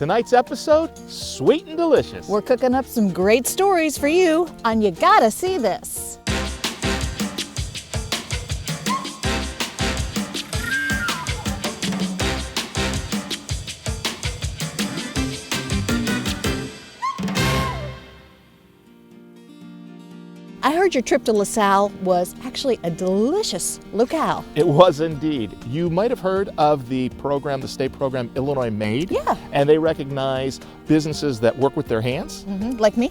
Tonight's episode, sweet and delicious. We're cooking up some great stories for you on You Gotta See This. I heard your trip to LaSalle was actually a delicious locale. It was indeed. You might have heard of the program, the state program, Illinois Made. Yeah. And they recognize businesses that work with their hands. Like me?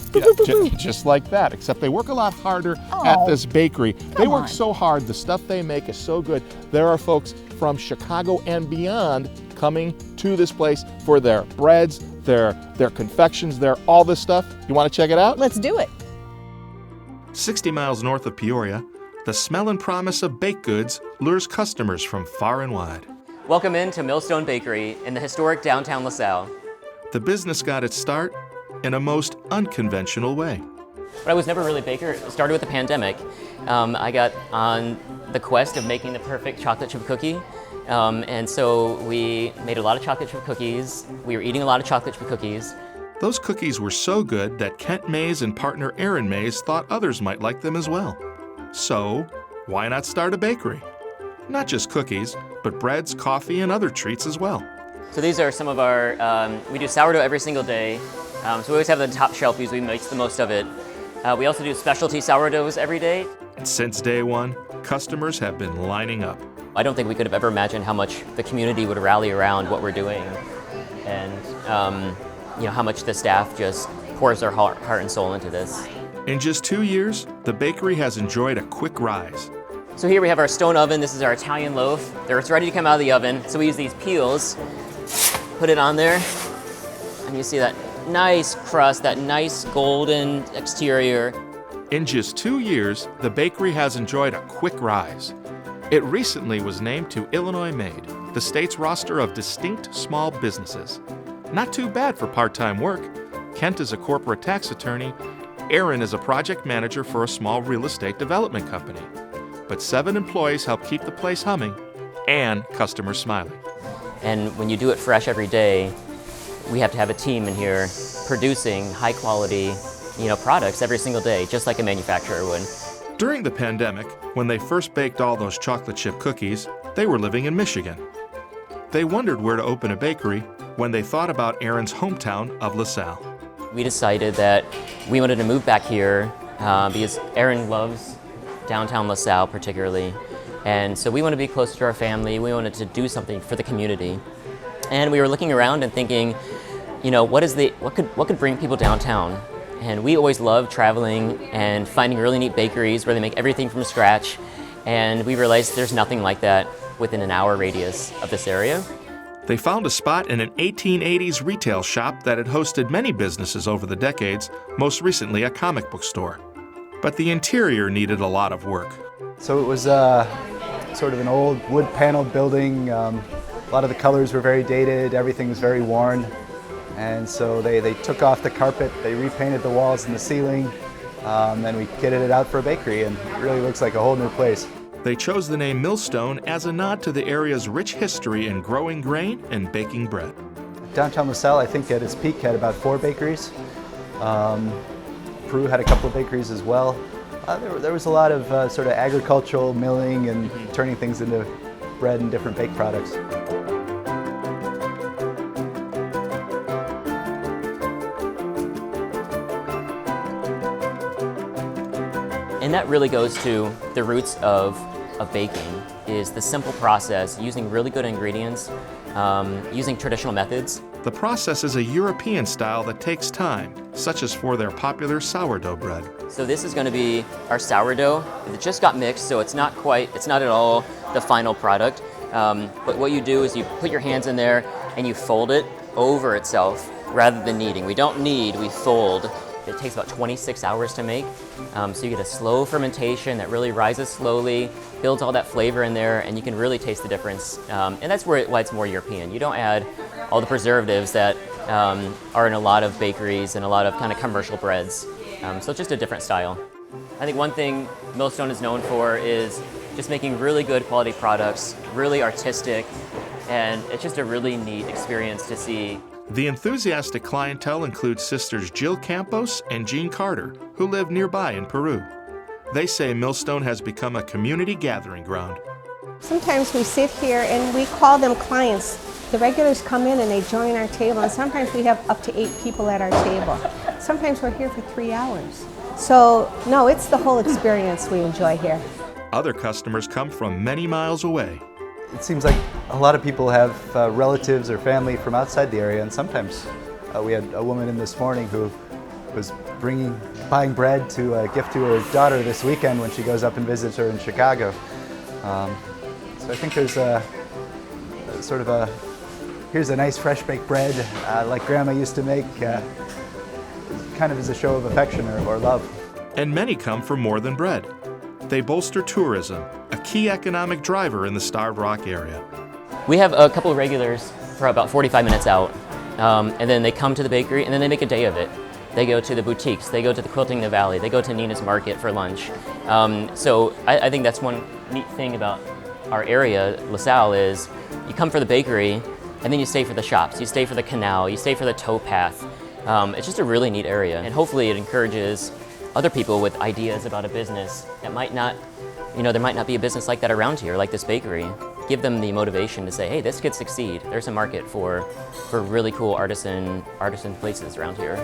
Just like that, except they work a lot harder Oh, at this bakery. They work on. so hard. The stuff they make is so good. There are folks from Chicago and beyond coming to this place for their breads, their confections, all this stuff. You want to check it out? Let's do it. 60 miles north of Peoria, the smell and promise of baked goods lures customers from far and wide. Welcome into Millstone Bakery in the historic downtown LaSalle. The business got its start in a most unconventional way. But I was never really a baker. It started with the pandemic. I got on the quest of making the perfect chocolate chip cookie. And so we made a lot of chocolate chip cookies. We were eating a lot of chocolate chip cookies. Those cookies were so good that Kent Mays and partner Aaron Mays thought others might like them as well. So, why not start a bakery? Not just cookies, but breads, coffee, and other treats as well. So these are some of our, we do sourdough every single day. So we always have the top shelf because we make the most of it. We also do specialty sourdoughs every day. And since day one, customers have been lining up. I don't think we could have ever imagined how much the community would rally around what we're doing. And how much the staff just pours their heart and soul into this. In just 2 years, the bakery has enjoyed a quick rise. So here we have our stone oven. This is our Italian loaf. It's ready to come out of the oven. So we use these peels, put it on there, and you see that nice crust, that nice golden exterior. In just 2 years, the bakery has enjoyed a quick rise. It recently was named to Illinois Made, the state's roster of distinct small businesses. Not too bad for part-time work. Kent is a corporate tax attorney. Aaron is a project manager for a small real estate development company. But 7 employees help keep the place humming and customers smiling. And when you do it fresh every day, we have to have a team in here producing high-quality, products every single day, just like a manufacturer would. During the pandemic, when they first baked all those chocolate chip cookies, they were living in Michigan. They wondered where to open a bakery when they thought about Aaron's hometown of LaSalle. We decided that we wanted to move back here because Aaron loves downtown LaSalle particularly. And so we want to be close to our family. We wanted to do something for the community. And we were looking around and thinking, what could bring people downtown? And we always love traveling and finding really neat bakeries where they make everything from scratch. And we realized there's nothing like that within an hour radius of this area. They found a spot in an 1880s retail shop that had hosted many businesses over the decades, most recently a comic book store. But the interior needed a lot of work. So it was sort of an old wood panel building. A lot of the colors were very dated, everything was very worn. And so they took off the carpet, they repainted the walls and the ceiling, and we kitted it out for a bakery, and it really looks like a whole new place. They chose the name Millstone as a nod to the area's rich history in growing grain and baking bread. Downtown LaSalle, I think at its peak, had about 4 bakeries. Peru had a couple of bakeries as well. There was a lot of sort of agricultural milling and turning things into bread and different baked products. And that really goes to the roots of baking, is the simple process, using really good ingredients, using traditional methods. The process is a European style that takes time, such as for their popular sourdough bread. So this is going to be our sourdough. It just got mixed, so it's not at all the final product. But what you do is you put your hands in there and you fold it over itself rather than kneading. We don't knead, we fold. It takes about 26 hours to make. So you get a slow fermentation that really rises slowly, builds all that flavor in there, and you can really taste the difference. And that's why it's more European. You don't add all the preservatives that are in a lot of bakeries and a lot of kind of commercial breads. So it's just a different style. I think one thing Millstone is known for is just making really good quality products, really artistic, and it's just a really neat experience to see. The enthusiastic clientele includes sisters Jill Campos and Jean Carter, who live nearby in Peru. They say Millstone has become a community gathering ground. Sometimes we sit here and we call them clients. The regulars come in and they join our table, and sometimes we have up to 8 people at our table. Sometimes we're here for 3 hours. So, no, it's the whole experience we enjoy here. Other customers come from many miles away. It seems like a lot of people have relatives or family from outside the area, and sometimes we had a woman in this morning who was buying bread to gift to her daughter this weekend when she goes up and visits her in Chicago. So I think there's here's a nice fresh baked bread like Grandma used to make, kind of as a show of affection or love. And many come for more than bread. They bolster tourism, a key economic driver in the Starved Rock area. We have a couple of regulars for about 45 minutes out, and then they come to the bakery and then they make a day of it. They go to the boutiques, they go to the Quilting in the Valley, they go to Nina's Market for lunch. So I think that's one neat thing about our area, LaSalle, is you come for the bakery and then you stay for the shops, you stay for the canal, you stay for the towpath. It's just a really neat area, and hopefully it encourages other people with ideas about a business that might not, there might not be a business like that around here, like this bakery. Give them the motivation to say, hey, this could succeed. There's a market for really cool artisan places around here.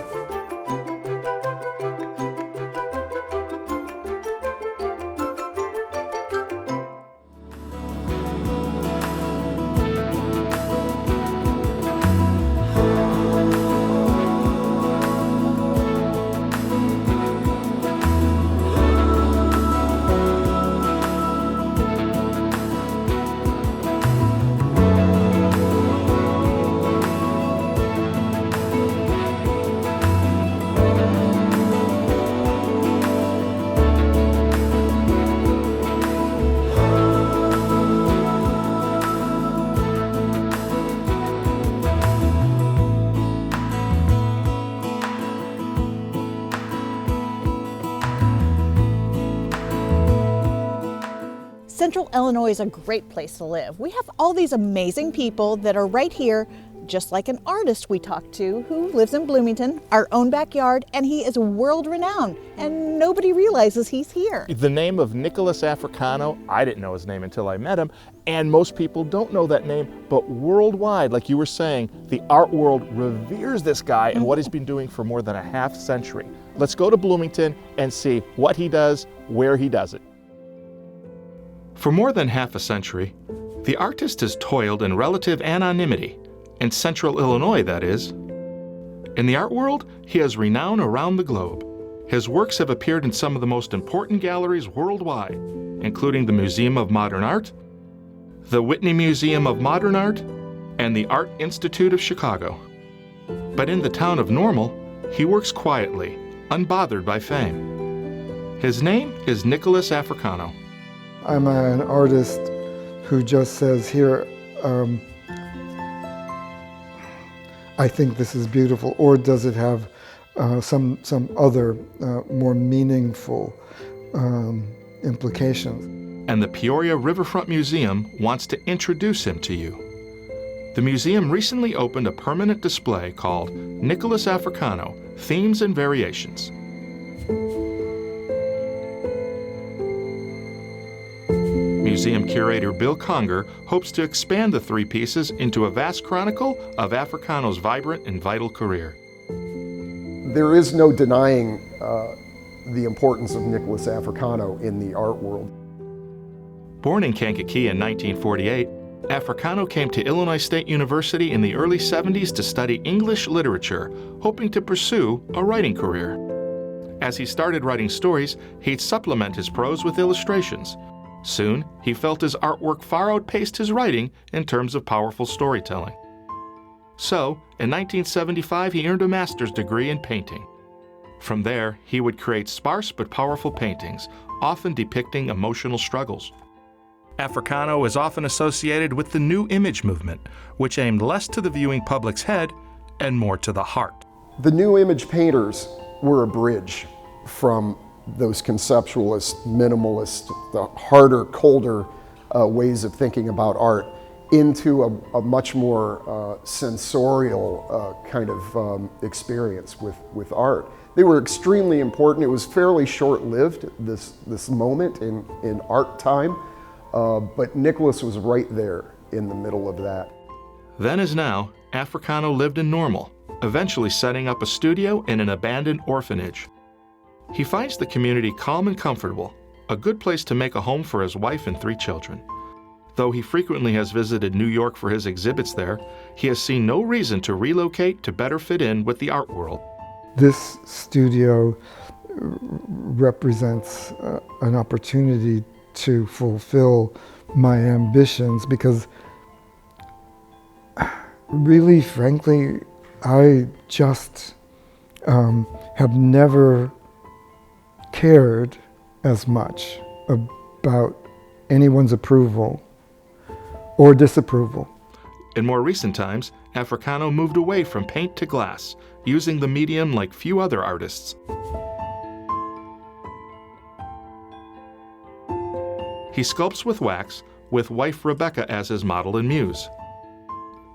Central Illinois is a great place to live. We have all these amazing people that are right here, just like an artist we talked to who lives in Bloomington, our own backyard, and he is world-renowned, and nobody realizes he's here. The name of Nicholas Africano, I didn't know his name until I met him, and most people don't know that name, but worldwide, like you were saying, the art world reveres this guy and what he's been doing for more than a half century. Let's go to Bloomington and see what he does, where he does it. For more than half a century, the artist has toiled in relative anonymity, in central Illinois, that is. In the art world, he has renown around the globe. His works have appeared in some of the most important galleries worldwide, including the Museum of Modern Art, the Whitney Museum of Modern Art, and the Art Institute of Chicago. But in the town of Normal, he works quietly, unbothered by fame. His name is Nicholas Africano. I'm an artist who just says here, I think this is beautiful, or does it have some other more meaningful implications? And the Peoria Riverfront Museum wants to introduce him to you. The museum recently opened a permanent display called Nicholas Africano, Themes and Variations. Museum curator Bill Conger hopes to expand the 3 pieces into a vast chronicle of Africano's vibrant and vital career. There is no denying the importance of Nicholas Africano in the art world. Born in Kankakee in 1948, Africano came to Illinois State University in the early 70s to study English literature, hoping to pursue a writing career. As he started writing stories, he'd supplement his prose with illustrations. Soon, he felt his artwork far outpaced his writing in terms of powerful storytelling. So, in 1975, he earned a master's degree in painting. From there, he would create sparse but powerful paintings, often depicting emotional struggles. Africano is often associated with the New Image movement, which aimed less to the viewing public's head and more to the heart. The New Image painters were a bridge from those conceptualist, minimalist, the harder, colder ways of thinking about art into a much more sensorial kind of experience with art. They were extremely important. It was fairly short-lived, this moment in art time, but Nicholas was right there in the middle of that. Then as now, Africano lived in Normal, eventually setting up a studio in an abandoned orphanage. He finds the community calm and comfortable, a good place to make a home for his wife and 3 children. Though he frequently has visited New York for his exhibits there, he has seen no reason to relocate to better fit in with the art world. This studio represents an opportunity to fulfill my ambitions because really, frankly, I just have never cared as much about anyone's approval or disapproval. In more recent times, Africano moved away from paint to glass, using the medium like few other artists. He sculpts with wax, with wife Rebecca as his model and muse.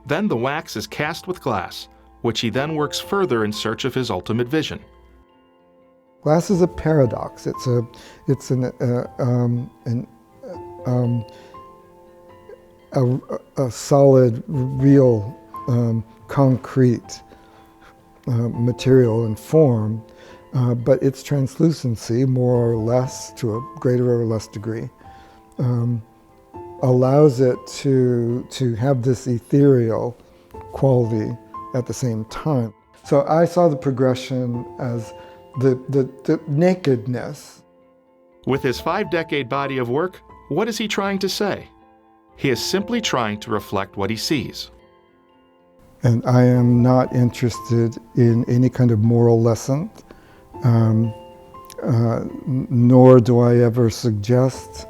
Then the wax is cast with glass, which he then works further in search of his ultimate vision. Glass is a paradox. It's a solid, real, concrete material and form, but its translucency, more or less, to a greater or less degree, allows it to have this ethereal quality at the same time. So I saw the progression as the nakedness. With his 5-decade body of work, what is he trying to say? He is simply trying to reflect what he sees. And I am not interested in any kind of moral lesson, nor do I ever suggest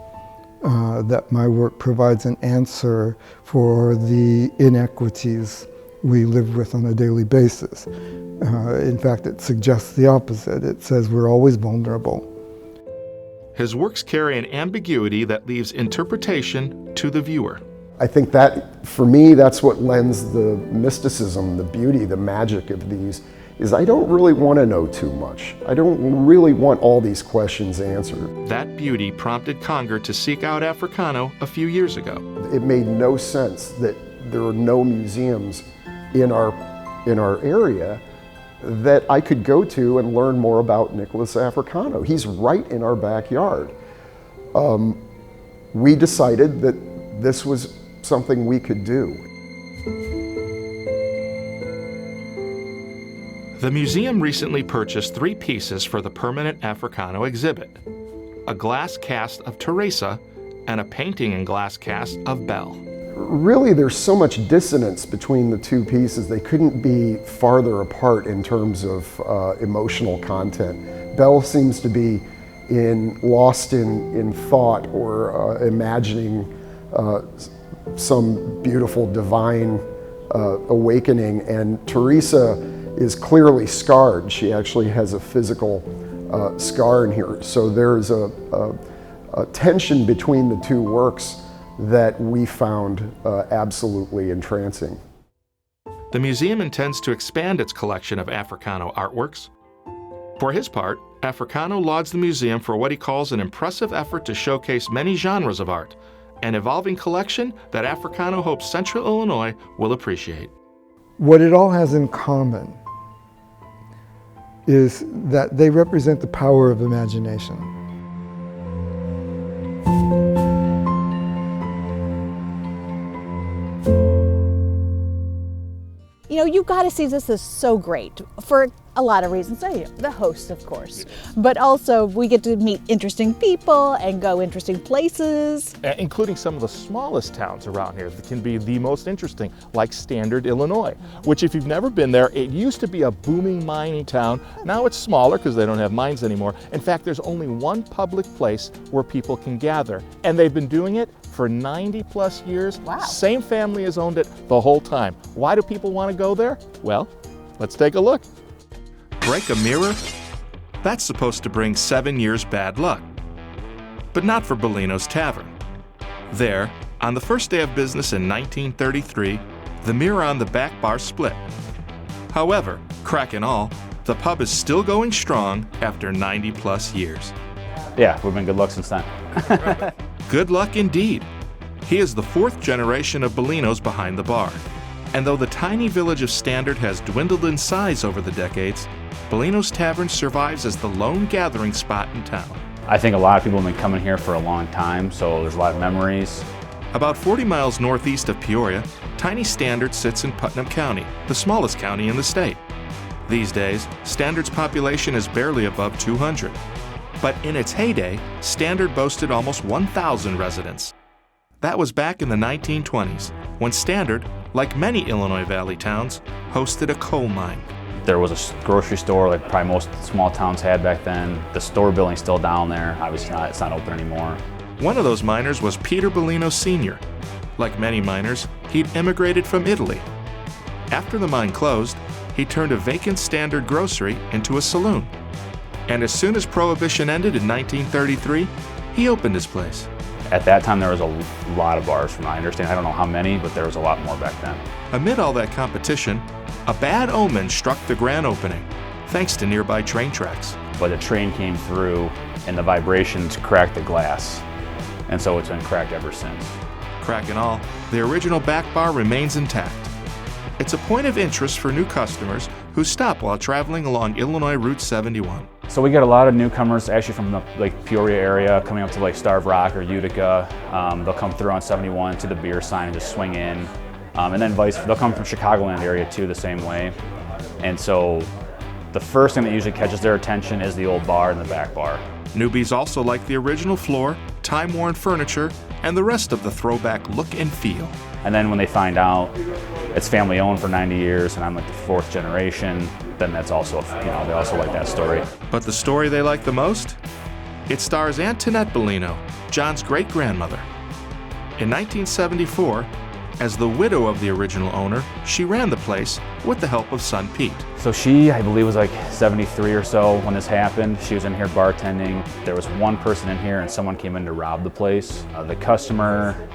that my work provides an answer for the inequities we live with on a daily basis. In fact, it suggests the opposite. It says we're always vulnerable. His works carry an ambiguity that leaves interpretation to the viewer. I think that, for me, that's what lends the mysticism, the beauty, the magic of these, is I don't really want to know too much. I don't really want all these questions answered. That beauty prompted Conger to seek out Africano a few years ago. It made no sense that there are no museums in our area that I could go to and learn more about Nicholas Africano. He's right in our backyard. We decided that this was something we could do. The museum recently purchased 3 pieces for the permanent Africano exhibit: a glass cast of Teresa and a painting in glass cast of Belle. Really, there's so much dissonance between the 2 pieces. They couldn't be farther apart in terms of emotional content. Belle seems to be lost in thought or imagining some beautiful divine awakening, and Teresa is clearly scarred. She actually has a physical scar in here. So there's a tension between the 2 works that we found absolutely entrancing. The museum intends to expand its collection of Africano artworks. For his part, Africano lauds the museum for what he calls an impressive effort to showcase many genres of art, an evolving collection that Africano hopes Central Illinois will appreciate. What it all has in common is that they represent the power of imagination. You know, you got to see this is so great for a lot of reasons. The host, of course, but also we get to meet interesting people and go interesting places. Including some of the smallest towns around here that can be the most interesting, like Standard, Illinois, which if you've never been there, it used to be a booming mining town. Now it's smaller because they don't have mines anymore. In fact, there's only one public place where people can gather, and they've been doing it for 90 plus years. Wow. Same family has owned it the whole time. Why do people want to go there? Well, let's take a look. Break a mirror? That's supposed to bring 7 years bad luck. But not for Bellino's Tavern. There, On the first day of business in 1933, the mirror on the back bar split. However, crack and all, the pub is still going strong after 90 plus years. Yeah, we've been good luck since then. Good luck indeed. He is the fourth generation of Bellino's behind the bar. And though the tiny village of Standard has dwindled in size over the decades, Bellino's Tavern survives as the lone gathering spot in town. I think a lot of people have been coming here for a long time, so there's a lot of memories. About 40 miles northeast of Peoria, tiny Standard sits in Putnam County, the smallest county in the state. These days, Standard's population is barely above 200. But in its heyday, Standard boasted almost 1,000 residents. That was back in the 1920s, when Standard, like many Illinois Valley towns, hosted a coal mine. There was a grocery store like probably most small towns had back then. The store building's still down there. Obviously it's not open anymore. One of those miners was Peter Bellino Sr. Like many miners, he'd immigrated from Italy. After the mine closed, he turned a vacant Standard grocery into a saloon. And as soon as Prohibition ended in 1933, he opened his place. At that time, there was a lot of bars, from what I understand. I don't know how many, but there was a lot more back then. Amid all that competition, a bad omen struck the grand opening, thanks to nearby train tracks. But the train came through, and the vibrations cracked the glass. And so it's been cracked ever since. Crack and all, the original back bar remains intact. It's a point of interest for new customers who stop while traveling along Illinois Route 71. So we get a lot of newcomers actually from the Peoria area coming up to like Starved Rock or Utica. They'll come through on 71 to the beer sign and just swing in. And then they'll come from Chicagoland area too the same way. And so the first thing that usually catches their attention is the old bar and the back bar. Newbies also like the original floor, time-worn furniture, and the rest of the throwback look and feel. And then when they find out it's family owned for 90 years and I'm like the fourth generation, then that's also, they also like that story. But the story they like the most? It stars Antoinette Bellino, John's great-grandmother. In 1974, as the widow of the original owner, she ran the place with the help of son Pete. So she, I believe, was like 73 or so when this happened. She was in here bartending. There was one person in here and someone came in to rob the place. The customer,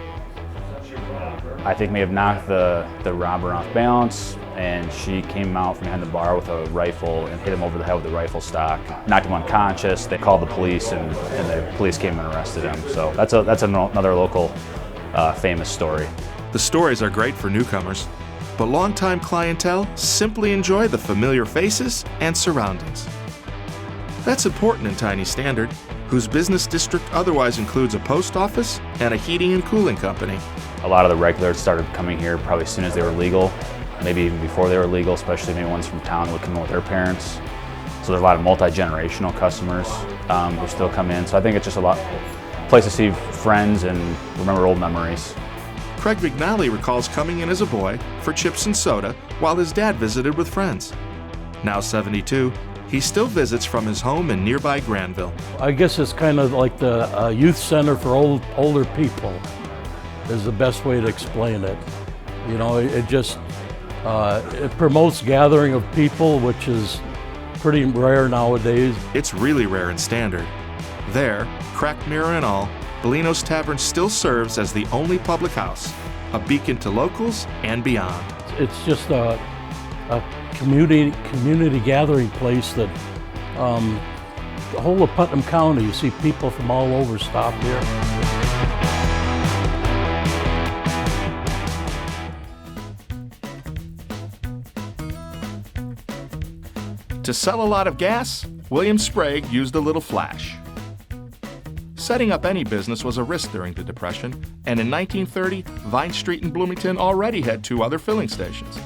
I think, may have knocked the robber off balance, and she came out from behind the bar with a rifle and hit him over the head with a rifle stock, knocked him unconscious. They called the police, and the police came and arrested him. So that's another local famous story. The stories are great for newcomers, but longtime clientele simply enjoy the familiar faces and surroundings. That's important in Tiny Standard, whose business district otherwise includes a post office and a heating and cooling company. A lot of the regulars started coming here probably as soon as they were legal, maybe even before they were legal, especially maybe ones from town would come in with their parents. So there's a lot of multi-generational customers who still come in. So I think it's just a place to see friends and remember old memories. Craig McNally recalls coming in as a boy for chips and soda while his dad visited with friends. Now 72, he still visits from his home in nearby Granville. I guess it's kind of like the youth center for older people is the best way to explain it. It promotes gathering of people, which is pretty rare nowadays. It's really rare in Standard. There, cracked mirror and all, Bellino's Tavern still serves as the only public house, a beacon to locals and beyond. It's just a community gathering place that the whole of Putnam County, you see people from all over stop here. To sell a lot of gas, William Sprague used a little flash. Setting up any business was a risk during the Depression, and in 1930, Vine Street in Bloomington already had 2 other filling stations.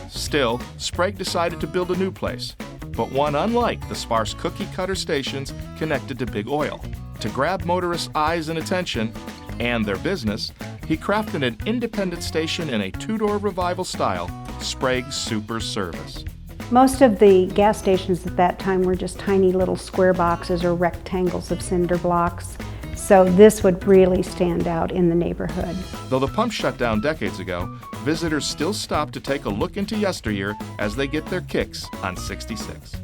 Still, Sprague decided to build a new place, but one unlike the sparse cookie-cutter stations connected to Big Oil. To grab motorists' eyes and attention, and their business, he crafted an independent station in a 2-door revival style, Sprague's Super Service. Most of the gas stations at that time were just tiny little square boxes or rectangles of cinder blocks, so this would really stand out in the neighborhood. Though the pump shut down decades ago, visitors still stop to take a look into yesteryear as they get their kicks on 66.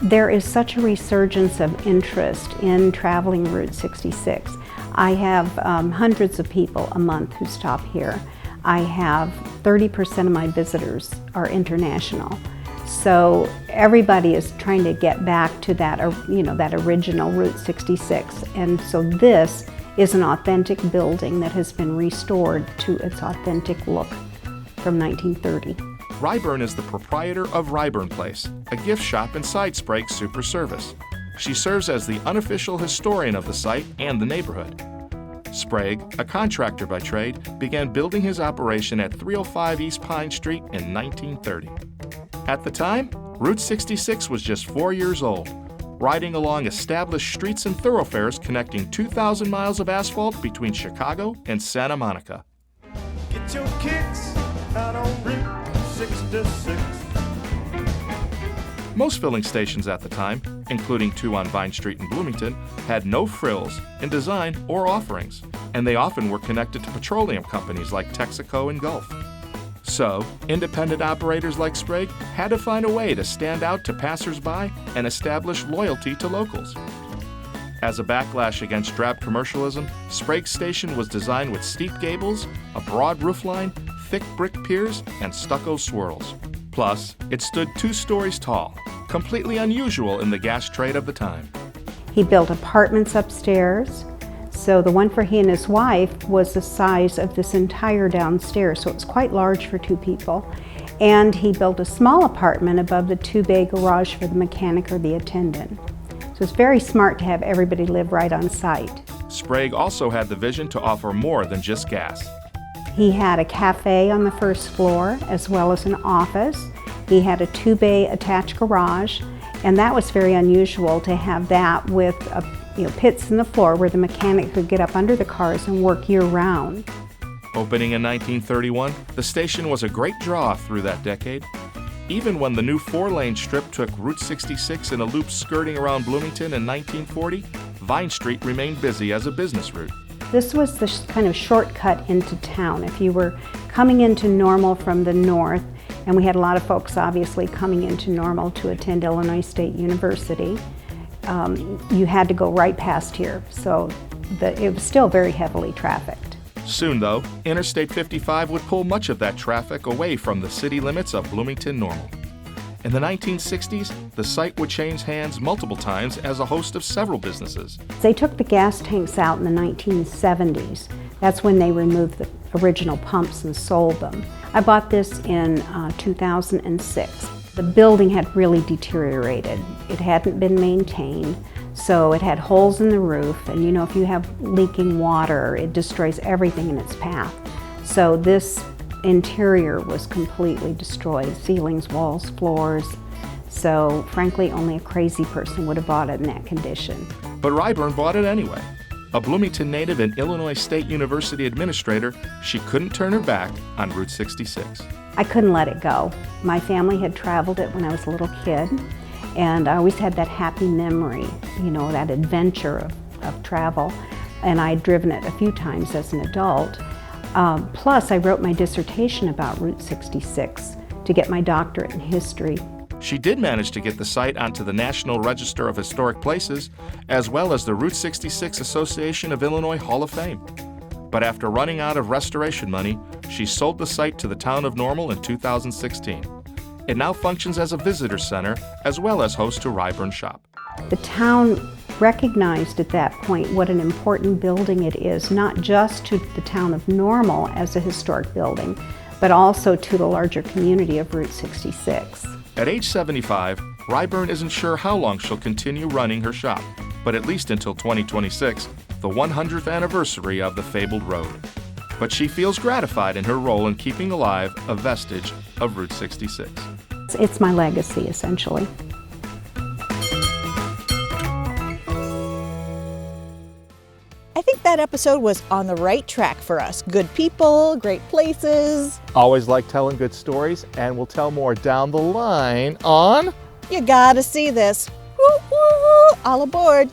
There is such a resurgence of interest in traveling Route 66. I have hundreds of people a month who stop here. I have 30% of my visitors are international. So everybody is trying to get back to that, that original Route 66. And so this is an authentic building that has been restored to its authentic look from 1930. Ryburn is the proprietor of Ryburn Place, a gift shop inside Sprague's Super Service. She serves as the unofficial historian of the site and the neighborhood. Sprague, a contractor by trade, began building his operation at 305 East Pine Street in 1930. At the time, Route 66 was just 4 years old, riding along established streets and thoroughfares connecting 2,000 miles of asphalt between Chicago and Santa Monica. Get your kicks out on Route 66. Most filling stations at the time, including 2 on Vine Street in Bloomington, had no frills in design or offerings, and they often were connected to petroleum companies like Texaco and Gulf. So, independent operators like Sprague had to find a way to stand out to passersby and establish loyalty to locals. As a backlash against drab commercialism, Sprague's station was designed with steep gables, a broad roofline, thick brick piers, and stucco swirls. Plus, it stood 2 stories tall, completely unusual in the gas trade of the time. He built apartments upstairs. So the one for he and his wife was the size of this entire downstairs, so it was quite large for 2 people. And he built a small apartment above the 2-bay garage for the mechanic or the attendant. So it's very smart to have everybody live right on site. Sprague also had the vision to offer more than just gas. He had a cafe on the first floor as well as an office. He had a 2-bay attached garage, and that was very unusual to have that with pits in the floor where the mechanic could get up under the cars and work year-round. Opening in 1931, the station was a great draw through that decade. Even when the new 4-lane strip took Route 66 in a loop skirting around Bloomington in 1940, Vine Street remained busy as a business route. This was the kind of shortcut into town. If you were coming into Normal from the north, and we had a lot of folks obviously coming into Normal to attend Illinois State University, you had to go right past here, so it was still very heavily trafficked. Soon, though, Interstate 55 would pull much of that traffic away from the city limits of Bloomington Normal. In the 1960s, the site would change hands multiple times as a host of several businesses. They took the gas tanks out in the 1970s. That's when they removed the original pumps and sold them. I bought this in 2006. The building had really deteriorated. It hadn't been maintained, so it had holes in the roof, and if you have leaking water, it destroys everything in its path. So this interior was completely destroyed, ceilings, walls, floors. So frankly, only a crazy person would have bought it in that condition. But Ryburn bought it anyway. A Bloomington native and Illinois State University administrator, she couldn't turn her back on Route 66. I couldn't let it go. My family had traveled it when I was a little kid, and I always had that happy memory, that adventure of travel, and I'd driven it a few times as an adult. Plus, I wrote my dissertation about Route 66 to get my doctorate in history. She did manage to get the site onto the National Register of Historic Places, as well as the Route 66 Association of Illinois Hall of Fame. But after running out of restoration money, she sold the site to the town of Normal in 2016. It now functions as a visitor center, as well as host to Ryburn Shop. The town recognized at that point what an important building it is, not just to the town of Normal as a historic building, but also to the larger community of Route 66. At age 75, Ryburn isn't sure how long she'll continue running her shop, but at least until 2026, the 100th anniversary of the fabled road. But she feels gratified in her role in keeping alive a vestige of Route 66. It's my legacy, essentially. I think that episode was on the right track for us. Good people, great places. Always like telling good stories, and we'll tell more down the line on... You gotta see this. Woo, woo, woo. All aboard.